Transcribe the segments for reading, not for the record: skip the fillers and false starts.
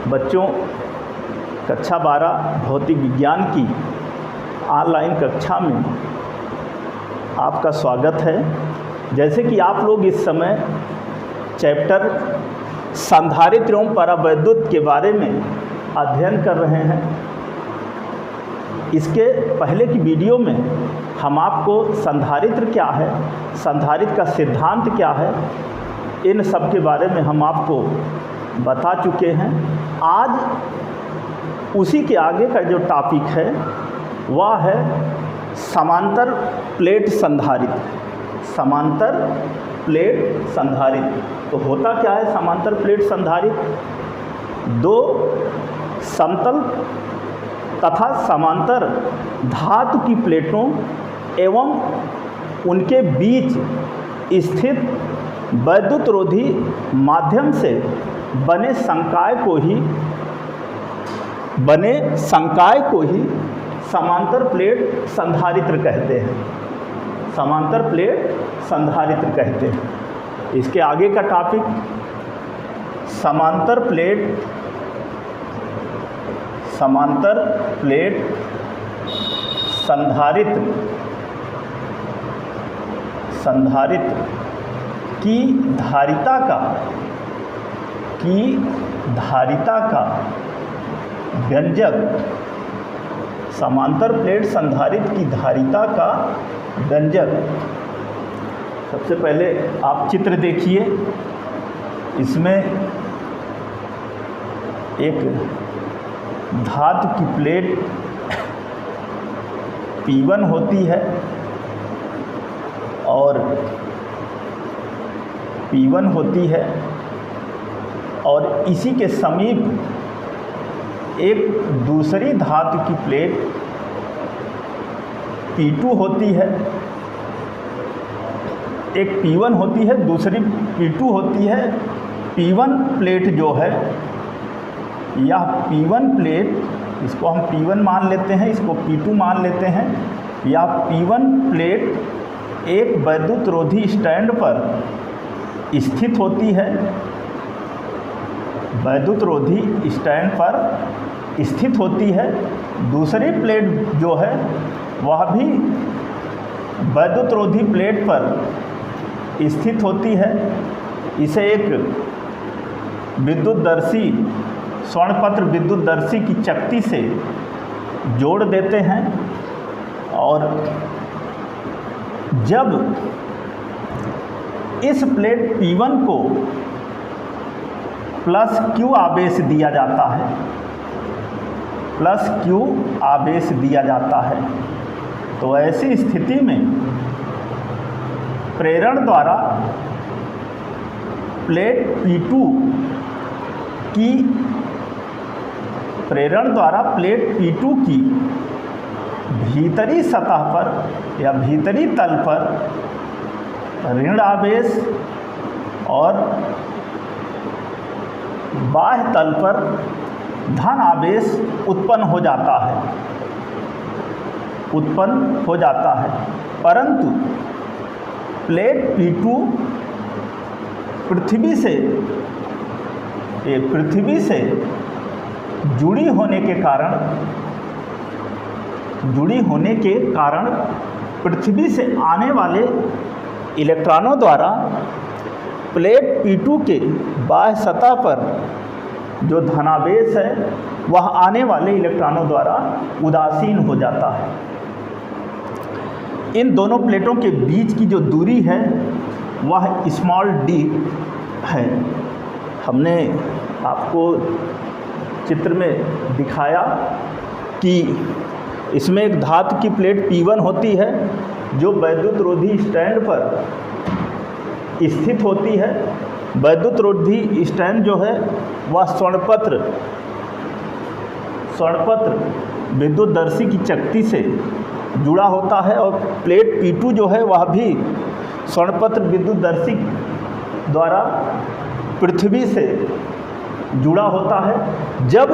बच्चों, कक्षा 12 भौतिक विज्ञान की ऑनलाइन कक्षा में आपका स्वागत है। जैसे कि आप लोग इस समय चैप्टर संधारित्र एवं परावैद्युत के बारे में अध्ययन कर रहे हैं। इसके पहले की वीडियो में हम आपको संधारित्र क्या है, संधारित्र का सिद्धांत क्या है, इन सब के बारे में हम आपको बता चुके हैं। आज उसी के आगे का जो टॉपिक है वह है समांतर प्लेट संधारित्र। समांतर प्लेट संधारित्र तो होता क्या है? समांतर प्लेट संधारित्र दो समतल तथा समांतर धातु की प्लेटों एवं उनके बीच स्थित वैद्युतरोधी माध्यम से बने संकाय को ही समांतर प्लेट संधारित्र कहते हैं। समांतर प्लेट संधारित्र कहते हैं। इसके आगे का टॉपिक समांतर प्लेट संधारित्र की धारिता का व्यंजक। समांतर प्लेट संधारित्र की धारिता का व्यंजक। सबसे पहले आप चित्र देखिए। इसमें एक धातु की प्लेट P1 होती है और P1 होती है और इसी के समीप एक दूसरी धातु की प्लेट P2 होती है। एक P1 होती है, दूसरी P2 होती है। P1 प्लेट जो है, यह P1 प्लेट, इसको हम P1 मान लेते हैं, इसको P2 मान लेते हैं। यह P1 प्लेट एक वैद्युतरोधी स्टैंड पर स्थित होती है। वैद्युतरोधी स्टैंड पर स्थित होती है। दूसरी प्लेट जो है वह भी वैद्युतरोधी प्लेट पर स्थित होती है। इसे एक विद्युतदर्शी स्वर्णपत्र विद्युतदर्शी की चकती से जोड़ देते हैं और जब इस प्लेट P1 को प्लस Q आवेश दिया जाता है, प्लस Q आवेश दिया जाता है, तो ऐसी स्थिति में प्रेरण द्वारा प्लेट P2 की भीतरी सतह पर या भीतरी तल पर ऋण आवेश और बाह्य तल पर धन आवेश उत्पन्न हो जाता है। परंतु प्लेट P2 पृथ्वी से जुड़ी होने के कारण पृथ्वी से आने वाले इलेक्ट्रॉनों द्वारा प्लेट P2 के बाह्य सतह पर जो धनावेश है वह आने वाले इलेक्ट्रॉनों द्वारा उदासीन हो जाता है। इन दोनों प्लेटों के बीच की जो दूरी है वह स्मॉल d है। हमने आपको चित्र में दिखाया कि इसमें एक धातु की प्लेट P1 होती है जो वैद्युतरोधी स्टैंड पर स्थित होती है। वैद्युतरोधी स्टैंड जो है वह स्वर्णपत्र विद्युतदर्शी की चकती से जुड़ा होता है और प्लेट P2 जो है वह भी स्वर्णपत्र विद्युतदर्शी द्वारा पृथ्वी से जुड़ा होता है। जब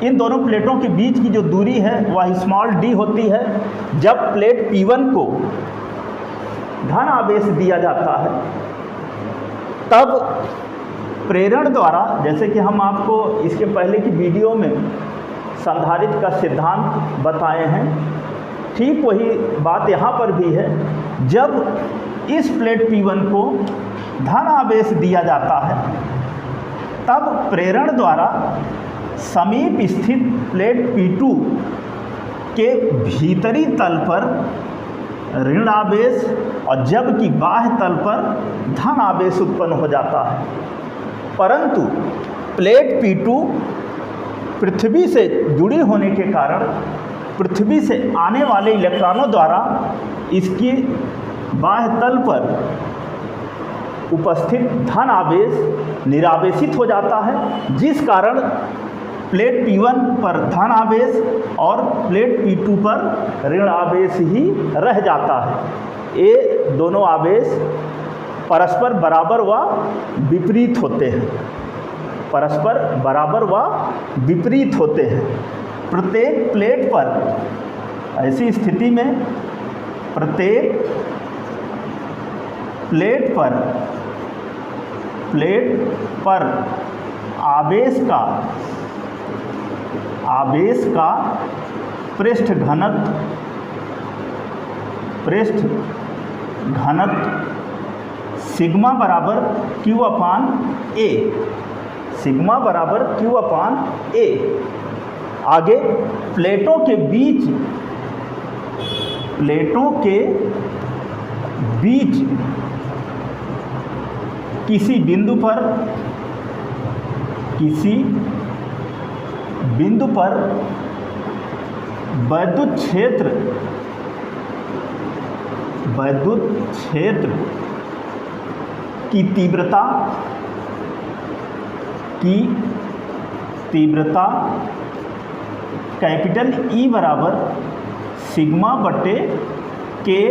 इन दोनों प्लेटों के बीच की जो दूरी है वह स्मॉल d होती है। जब प्लेट P1 को धन आवेश दिया जाता है तब प्रेरण द्वारा, जैसे कि हम आपको इसके पहले की वीडियो में संधारित्र का सिद्धांत बताए हैं, ठीक वही बात यहाँ पर भी है। जब इस प्लेट P1 को धन आवेश दिया जाता है तब प्रेरण द्वारा समीप स्थित प्लेट P2 के भीतरी तल पर ऋण आवेश और जबकि बाह्य तल पर धन आवेश उत्पन्न हो जाता है। परंतु प्लेट P2 पृथ्वी से जुड़ी होने के कारण पृथ्वी से आने वाले इलेक्ट्रॉनों द्वारा इसकी बाह्य तल पर उपस्थित धन आवेश निरावेशित हो जाता है, जिस कारण प्लेट P1 पर धन आवेश और प्लेट P2 पर ऋण आवेश ही रह जाता है। ये दोनों आवेश परस्पर बराबर व विपरीत होते हैं, परस्पर बराबर व विपरीत होते हैं। प्रत्येक प्लेट पर ऐसी स्थिति में प्रत्येक प्लेट पर आवेश का पृष्ठ घनत्व सिग्मा बराबर Q अपान A, सिग्मा बराबर Q अपान A। आगे प्लेटों के बीच किसी बिंदु पर वैद्युत क्षेत्र की तीव्रता कैपिटल E बराबर सिग्मा बटे के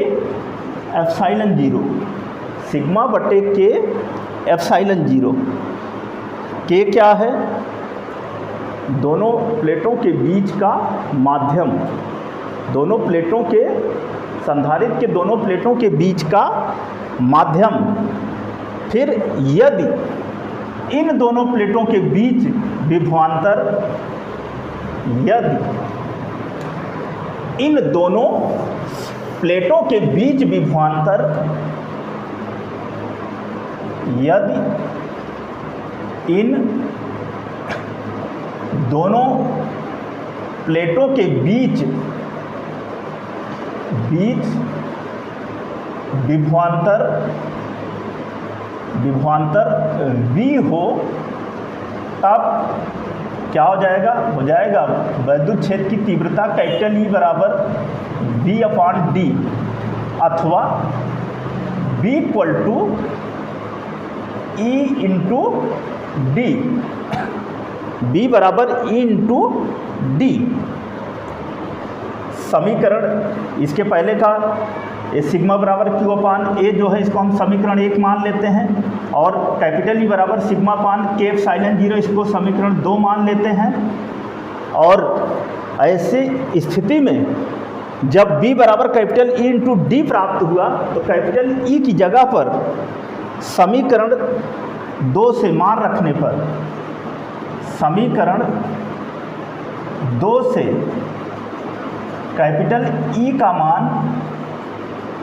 एप्सिलॉन 0, सिग्मा बटे के एप्सिलॉन 0। के क्या है? दोनों प्लेटों के बीच का माध्यम, दोनों प्लेटों के संधारित्र के दोनों प्लेटों के बीच का माध्यम। फिर यदि इन दोनों प्लेटों के बीच विभवांतर, यदि इन दोनों प्लेटों के बीच विभवांतर, यदि इन दोनों प्लेटों के बीच विभवांतर V हो, तब क्या हो जाएगा? हो जाएगा वैद्युत क्षेत्र की तीव्रता कैपिटल E बराबर V अपान D, अथवा V equal to E into D, B बराबर E इंटू D। समीकरण इसके पहले का ये सिग्मा बराबर Q अपान A जो है, इसको हम समीकरण 1 मान लेते हैं, और कैपिटल E बराबर सिग्मा अपान के एप्सिलॉन 0 इसको समीकरण 2 मान लेते हैं। और ऐसी स्थिति में जब B बराबर कैपिटल E इंटू D प्राप्त हुआ तो कैपिटल E की जगह पर समीकरण 2 से मान रखने पर, समीकरण 2 से कैपिटल E का मान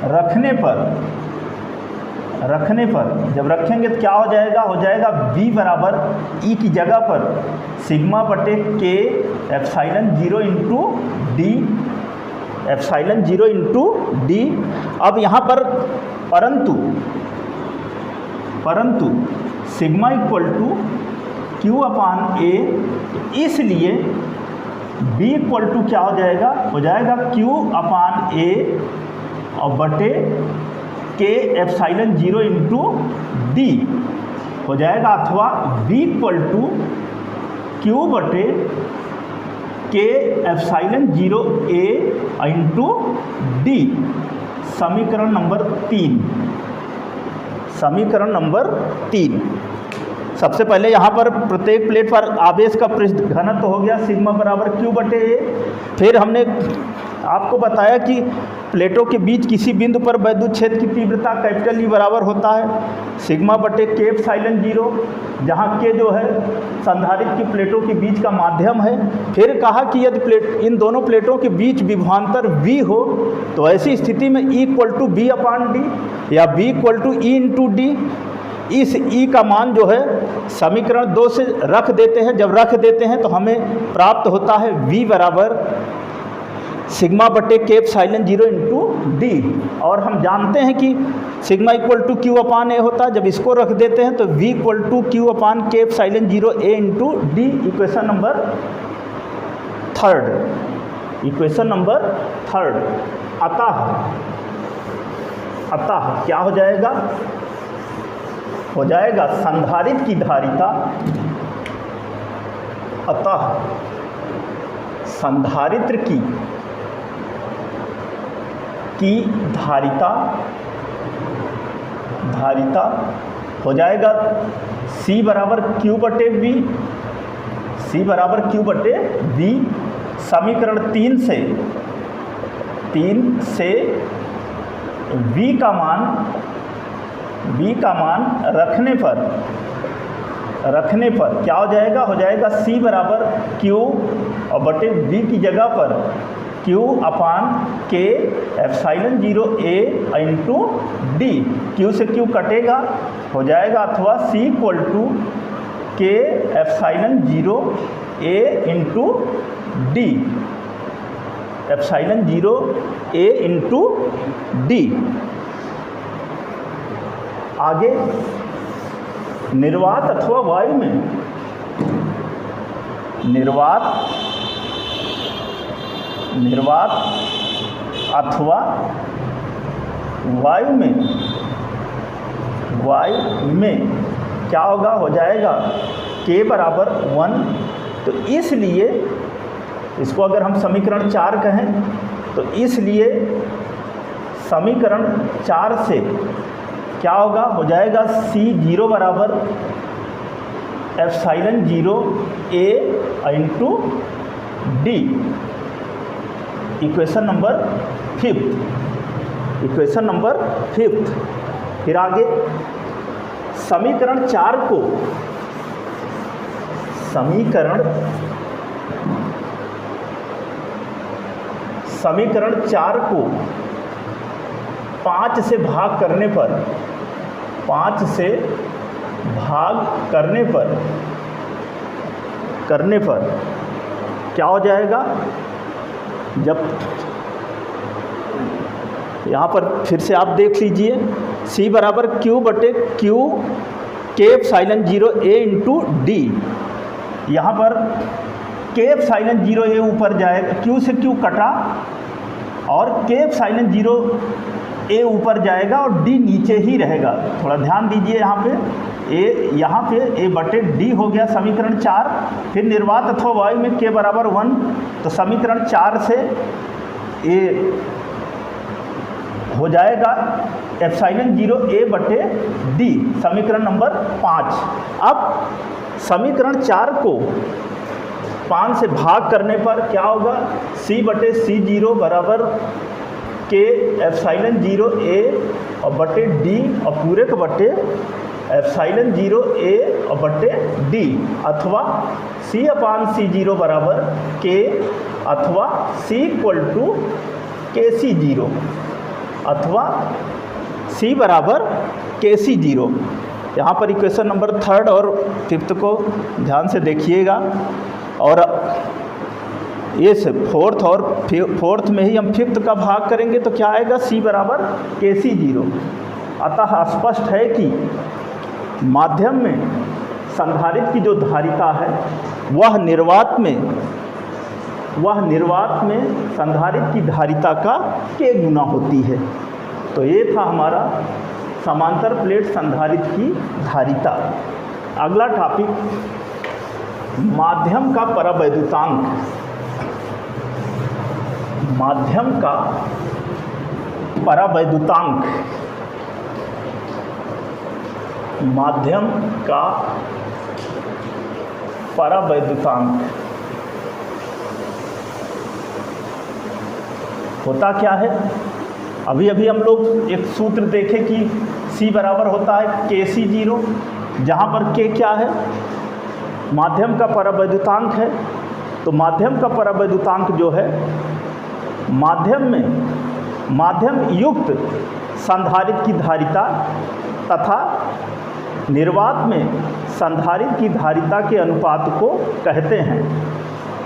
रखने पर जब रखेंगे तो क्या हो जाएगा? हो जाएगा V बराबर E की जगह पर सिग्मा बटे के epsilon 0 into D, epsilon 0 into D। अब यहाँ पर परंतु sigma equal to Q upon A, इसलिए B इक्वल टू क्या हो जाएगा? हो जाएगा Q अपान A और बटे के एप्सिलॉन 0 इंटू D हो जाएगा, अथवा V इक्वल टू Q बटे के एप्सिलॉन 0 A इंटू D। समीकरण नंबर 3, समीकरण नंबर 3। सबसे पहले यहाँ पर प्रत्येक प्लेट पर आवेश का पृष्ठ घनत्व हो गया सिग्मा बराबर Q बटे A। फिर हमने आपको बताया कि प्लेटों के बीच किसी बिंदु पर वैद्युत क्षेत्र की तीव्रता कैपिटल ई बराबर होता है सिग्मा बटे के एप्सिलॉन जीरो, जहाँ के जो है संधारित्र की प्लेटों के बीच का माध्यम है। फिर कहा कि यदि इन दोनों प्लेटों के बीच विभवांतर v हो तो ऐसी स्थिति में E equal to B upon D या B equal to E into D. इस E का मान जो है समीकरण 2 से रख देते हैं। जब रख देते हैं तो हमें प्राप्त होता है V बराबर सिग्मा बटे के एप्सिलॉन जीरो इंटू डी। और हम जानते हैं कि sigma equal to Q upon A होता है। जब इसको रख देते हैं तो V equal to Q upon के epsilon zero A into D. Equation number third, equation number third. अतः क्या हो जाएगा? हो जाएगा संधारित्र की धारिता, अतः संधारित्र की धारिता हो जाएगा C बराबर Q बटे V, C बराबर Q बटे V। समीकरण 3 से V का मान रखने पर क्या हो जाएगा? हो जाएगा C बराबर Q और बटे V की जगह पर Q अपान के epsilon zero A into D. Q से Q कटेगा, हो जाएगा अथवा C इक्वल टू के epsilon zero A into D, epsilon zero A into D. आगे निर्वात अथवा वायु में, निर्वात अथवा वायु में क्या होगा? हो जाएगा K बराबर 1। तो इसलिए इसको अगर हम समीकरण 4 कहें तो इसलिए समीकरण 4 से क्या होगा? हो जाएगा C0 बराबर epsilon zero A into D. Equation number 5। फिर आगे समीकरण 4 को 5 से भाग करने पर क्या हो जाएगा? जब यहाँ पर फिर से आप देख लीजिए C बराबर Q बटे Q के epsilon zero A into D. यहाँ पर के एप्सिलॉन जीरो ए ऊपर जाएगा, Q से Q कटा और के एप्सिलॉन जीरो ए ऊपर जाएगा और डी नीचे ही रहेगा। थोड़ा ध्यान दीजिए यहाँ पे ए बटे डी हो गया समीकरण 4। फिर निर्वात अथवा वायु में के बराबर 1, तो समीकरण 4 से ए हो जाएगा एप्सिलॉन जीरो ए बटे डी, समीकरण नंबर 5। अब समीकरण 4 को 5 से भाग करने पर क्या होगा? C बटे C0 बराबर के एप्सिलॉन जीरो ए और बटे डी और पूरे के बटे एप्सिलॉन जीरो ए और बटे डी, अथवा C अपान C0 बराबर के, अथवा C इक्वल टू के C0, अथवा C बराबर के C0। यहाँ पर इक्वेशन नंबर 3 और 5 को ध्यान से देखिएगा। और ये से फोर्थ में ही हम 5th का भाग करेंगे तो क्या आएगा? C बराबर के C0। अतः स्पष्ट है कि माध्यम में संधारित्र की जो धारिता है वह निर्वात में संधारित्र की धारिता का k गुना होती है। तो ये था हमारा समांतर प्लेट संधारित्र की धारिता। अगला टॉपिक माध्यम का परावैद्युतांक। माध्यम का परावैद्युतांक, माध्यम का परावैद्युतांक होता क्या है? अभी अभी हम लोग एक सूत्र देखे कि C बराबर होता है KC0, जहाँ पर K क्या है, माध्यम का परावैद्युतांक है। तो माध्यम का परावैद्युतांक जो है, माध्यम में माध्यम युक्त संधारित्र की धारिता तथा निर्वात में संधारित्र की धारिता के अनुपात को कहते हैं।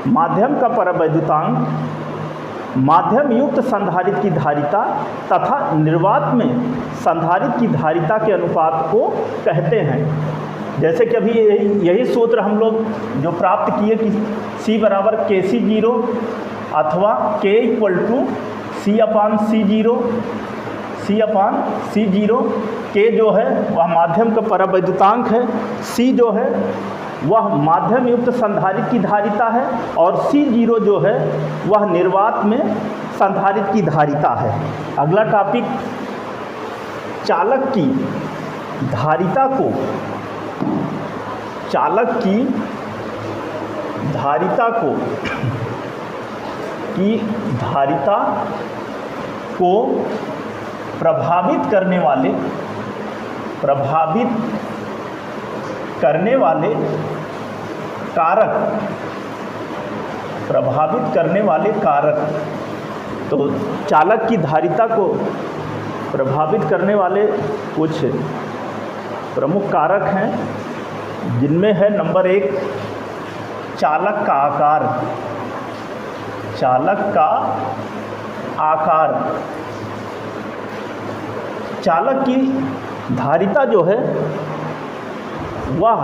माध्यम का परावैद्युतांक माध्यम युक्त संधारित्र की धारिता तथा निर्वात में संधारित्र की धारिता के अनुपात को कहते हैं। जैसे कि अभी यही सूत्र हम लोग जो प्राप्त किए कि C बराबर KC0 अथवा K equal to C/C0। K जो है वह माध्यम का परावैद्युतांक है, C जो है वह माध्यम युक्त संधारित्र की धारिता है और C0 जो है वह निर्वात में संधारित्र की धारिता है। अगला टॉपिक, चालक की धारिता को प्रभावित करने वाले कारक। तो चालक की धारिता को प्रभावित करने वाले कुछ प्रमुख कारक हैं, जिनमें है नंबर 1 चालक का आकार। चालक की धारिता जो है वह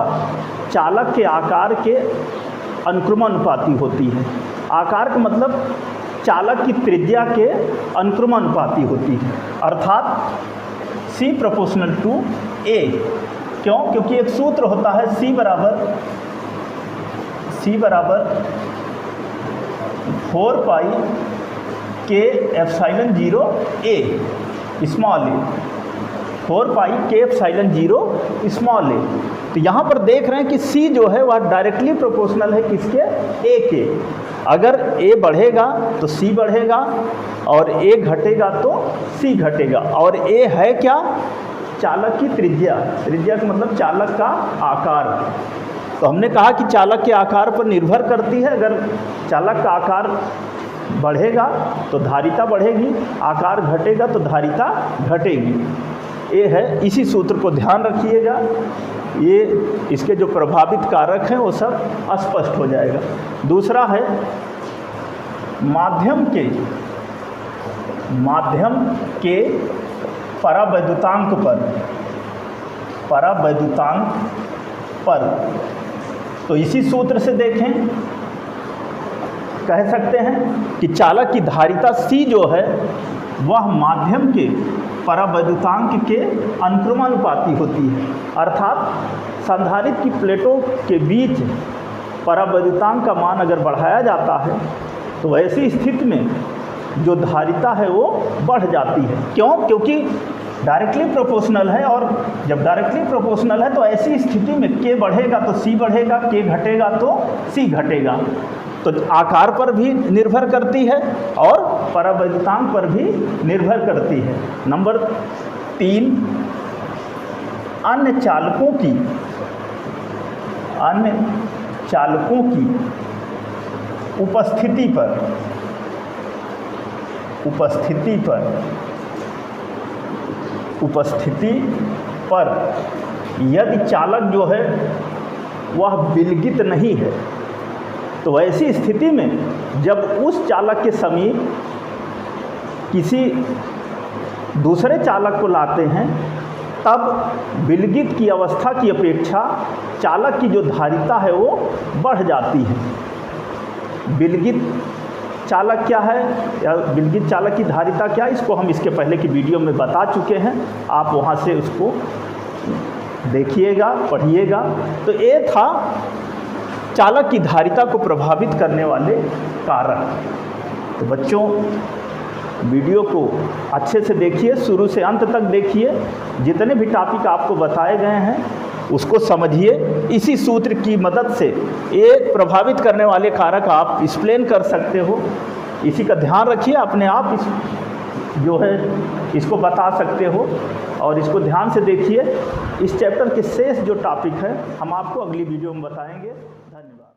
चालक के आकार के अनुक्रमानुपाती होती है। आकार का मतलब चालक की त्रिज्या के अनुक्रमानुपाती होती है, अर्थात C/A। क्यों? क्योंकि एक सूत्र होता है C बराबर 4π K/0A small a। 4π K/0 small a। तो यहाँ पर देख रहे हैं कि C जो है वह डायरेक्टली प्रोपोर्शनल है किसके? A के। अगर A बढ़ेगा तो C बढ़ेगा और A घटेगा तो C घटेगा। और A है क्या? चालक की त्रिज्या का मतलब चालक का आकार। तो हमने कहा कि चालक के आकार पर निर्भर करती है। अगर चालक का आकार बढ़ेगा तो धारिता बढ़ेगी, आकार घटेगा तो धारिता घटेगी। ये है, इसी सूत्र को ध्यान रखिएगा। ये इसके जो प्रभावित कारक हैं वो सब स्पष्ट हो जाएगा। दूसरा है माध्यम के परावैद्युतांक पर। तो इसी सूत्र से देखें, कह सकते हैं कि चालक की धारिता C जो है वह माध्यम के परावैद्युतांक के अनुक्रमानुपाती होती है। अर्थात संधारित्र की प्लेटों के बीच परावैद्युतांक का मान अगर बढ़ाया जाता है तो ऐसी स्थिति में जो धारिता है वो बढ़ जाती है। क्यों? क्योंकि डायरेक्टली प्रोपोर्शनल है, और जब डायरेक्टली प्रोपोर्शनल है तो ऐसी स्थिति में K बढ़ेगा तो C बढ़ेगा, K घटेगा तो C घटेगा। तो आकार पर भी निर्भर करती है और परावैद्युतांक पर भी निर्भर करती है। नंबर 3 अन्य चालकों की उपस्थिति पर यदि चालक जो है वह विलगित नहीं है तो ऐसी स्थिति में जब उस चालक के समीप किसी दूसरे चालक को लाते हैं तब विलगित की अवस्था की अपेक्षा चालक की जो धारिता है वो बढ़ जाती है। विलगित चालक क्या है या विलगित चालक की धारिता क्या है, इसको हम इसके पहले की वीडियो में बता चुके हैं। आप वहाँ से उसको देखिएगा, पढ़िएगा। तो ये था चालक की धारिता को प्रभावित करने वाले कारक। तो बच्चों, वीडियो को अच्छे से देखिए, शुरू से अंत तक देखिए। जितने भी टॉपिक आपको बताए गए हैं उसको समझिए। इसी सूत्र की मदद से ये प्रभावित करने वाले कारक आप एक्सप्लेन कर सकते हो। इसी का ध्यान रखिए, अपने आप जो है इसको बता सकते हो, और इसको ध्यान से देखिए। इस चैप्टर के शेष जो टॉपिक है हम आपको अगली वीडियो में बताएंगे। धन्यवाद।